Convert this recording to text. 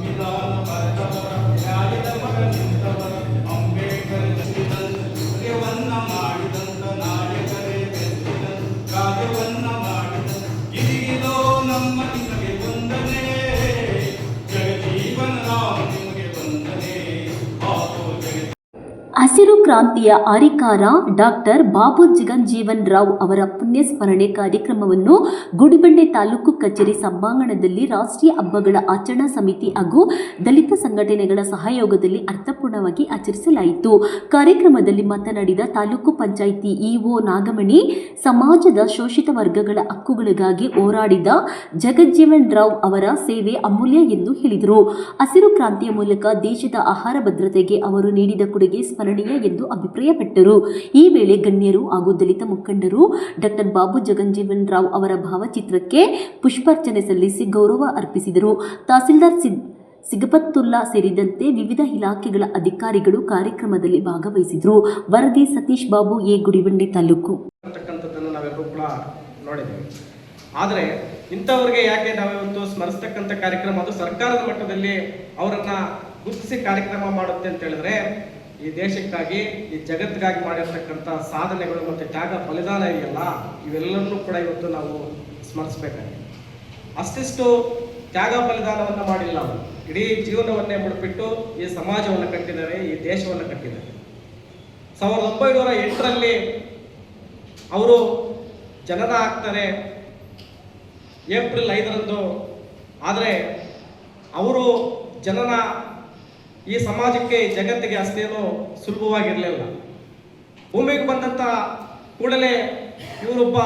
ಸಂವಿಧಾನ ಬರೆದವರ ನ್ಯಾಯದ ಮಗ ನಿಂತವರ ಅಂಬೇಡ್ಕರ್ ಕಾರ್ಯವನ್ನ ಮಾಡಿದಂತ ನಾಯಕರೇ ಬೆಂದಿದಂತ ಕಾರ್ಯವನ್ನ ಮಾಡಿದಂತ ಇದಿದೋ ನಮ್ಮ ನಿಮಗೆ ವಂದನೆ ಜಗಜೀವನ ರಾಮ್ ನಿಮಗೆ ವಂದನೆ. ಹಸಿರು ಕ್ರಾಂತಿಯ ಹರಿಕಾರ ಡಾಕ್ಟರ್ ಬಾಬು ಜಗಜೀವನ್ ರಾವ್ ಅವರ ಪುಣ್ಯಸ್ಮರಣೆ ಕಾರ್ಯಕ್ರಮವನ್ನು ಗುಡಿಬಂಡೆ ತಾಲೂಕು ಕಚೇರಿ ಸಭಾಂಗಣದಲ್ಲಿ ರಾಷ್ಟ್ರೀಯ ಹಬ್ಬಗಳ ಆಚರಣಾ ಸಮಿತಿ ಹಾಗೂ ದಲಿತ ಸಂಘಟನೆಗಳ ಸಹಯೋಗದಲ್ಲಿ ಅರ್ಥಪೂರ್ಣವಾಗಿ ಆಚರಿಸಲಾಯಿತು. ಕಾರ್ಯಕ್ರಮದಲ್ಲಿ ಮಾತನಾಡಿದ ತಾಲೂಕು ಪಂಚಾಯಿತಿ ಇಒ ನಾಗಮಣಿ, ಸಮಾಜದ ಶೋಷಿತ ವರ್ಗಗಳ ಹಕ್ಕುಗಳಿಗಾಗಿ ಹೋರಾಡಿದ ಜಗಜೀವನ್ ರಾವ್ ಅವರ ಸೇವೆ ಅಮೂಲ್ಯ ಎಂದು ಹೇಳಿದರು. ಹಸಿರು ಕ್ರಾಂತಿಯ ಮೂಲಕ ದೇಶದ ಆಹಾರ ಭದ್ರತೆಗೆ ಅವರು ನೀಡಿದ ಕೊಡುಗೆ ಸ್ಮರಣೀಯ ಎಂದು ಅಭಿಪ್ರಾಯಪಟ್ಟರು. ಈ ವೇಳೆ ಗಣ್ಯರು ಹಾಗೂ ದಲಿತ ಮುಖಂಡರು ಡಾಕ್ಟರ್ ಬಾಬು ಜಗಜೀವನ್ ರಾವ್ ಅವರ ಭಾವಚಿತ್ರಕ್ಕೆ ಪುಷ್ಪಾರ್ಚನೆ ಸಲ್ಲಿಸಿ ಗೌರವ ಅರ್ಪಿಸಿದರು. ತಹಸೀಲ್ದಾರ್ ಸಿಗಪತ್ತುಲ್ಲಾ ಸೇರಿದಂತೆ ವಿವಿಧ ಇಲಾಖೆಗಳ ಅಧಿಕಾರಿಗಳು ಕಾರ್ಯಕ್ರಮದಲ್ಲಿ ಭಾಗವಹಿಸಿದರು. ವರದಿ ಸತೀಶ್ ಬಾಬು, ಎ, ಗುಡಿಬಂಡೆ ತಾಲೂಕು. ನಾವೆಲ್ಲರೂ ಕೂಡ ನೋಡಿದ್ದೇವೆ. ಆದರೆ ಇಂಥವ್ರಿಗೆ ಯಾಕೆ ನಾವಿವತ್ತು ಸ್ಮರಿಸ್ತಕ್ಕಂಥ ಕಾರ್ಯಕ್ರಮ, ಅದು ಸರ್ಕಾರದ ಮಟ್ಟದಲ್ಲಿ ಅವರನ್ನ ಗುರುತಿಸಿ ಕಾರ್ಯಕ್ರಮ ಮಾಡುತ್ತೆ ಅಂತ ಹೇಳಿದ್ರೆ, ಈ ದೇಶಕ್ಕಾಗಿ, ಈ ಜಗತ್ತಿಗಾಗಿ ಮಾಡಿರ್ತಕ್ಕಂಥ ಸಾಧನೆಗಳು ಮತ್ತು ತ್ಯಾಗ ಬಲಿದಾನ ಇದೆಯಲ್ಲ, ಇವೆಲ್ಲವನ್ನೂ ಕೂಡ ಇವತ್ತು ನಾವು ಸ್ಮರಿಸಬೇಕಾಗಿದೆ. ಅಷ್ಟಿಷ್ಟು ತ್ಯಾಗ ಬಲಿದಾನವನ್ನು ಮಾಡಿಲ್ಲ ಅವರು. ಇಡೀ ಜೀವನವನ್ನೇ ಮುಡಿಪಿಟ್ಟು ಈ ಸಮಾಜವನ್ನು ಕಟ್ಟಿದ್ದಾರೆ, ಈ ದೇಶವನ್ನು ಕಟ್ಟಿದ್ದಾರೆ. 1908ರಲ್ಲಿ ಅವರು ಜನನ ಆಗ್ತಾರೆ, ಏಪ್ರಿಲ್ 5ರಂದು. ಆದರೆ ಅವರು ಜನನ ಈ ಸಮಾಜಕ್ಕೆ, ಜಗತ್ತಿಗೆ ಅಷ್ಟೇನು ಸುಲಭವಾಗಿರಲಿಲ್ಲ. ಭೂಮಿಗೆ ಬಂದಂಥ ಕೂಡಲೇ ಇವರೊಬ್ಬ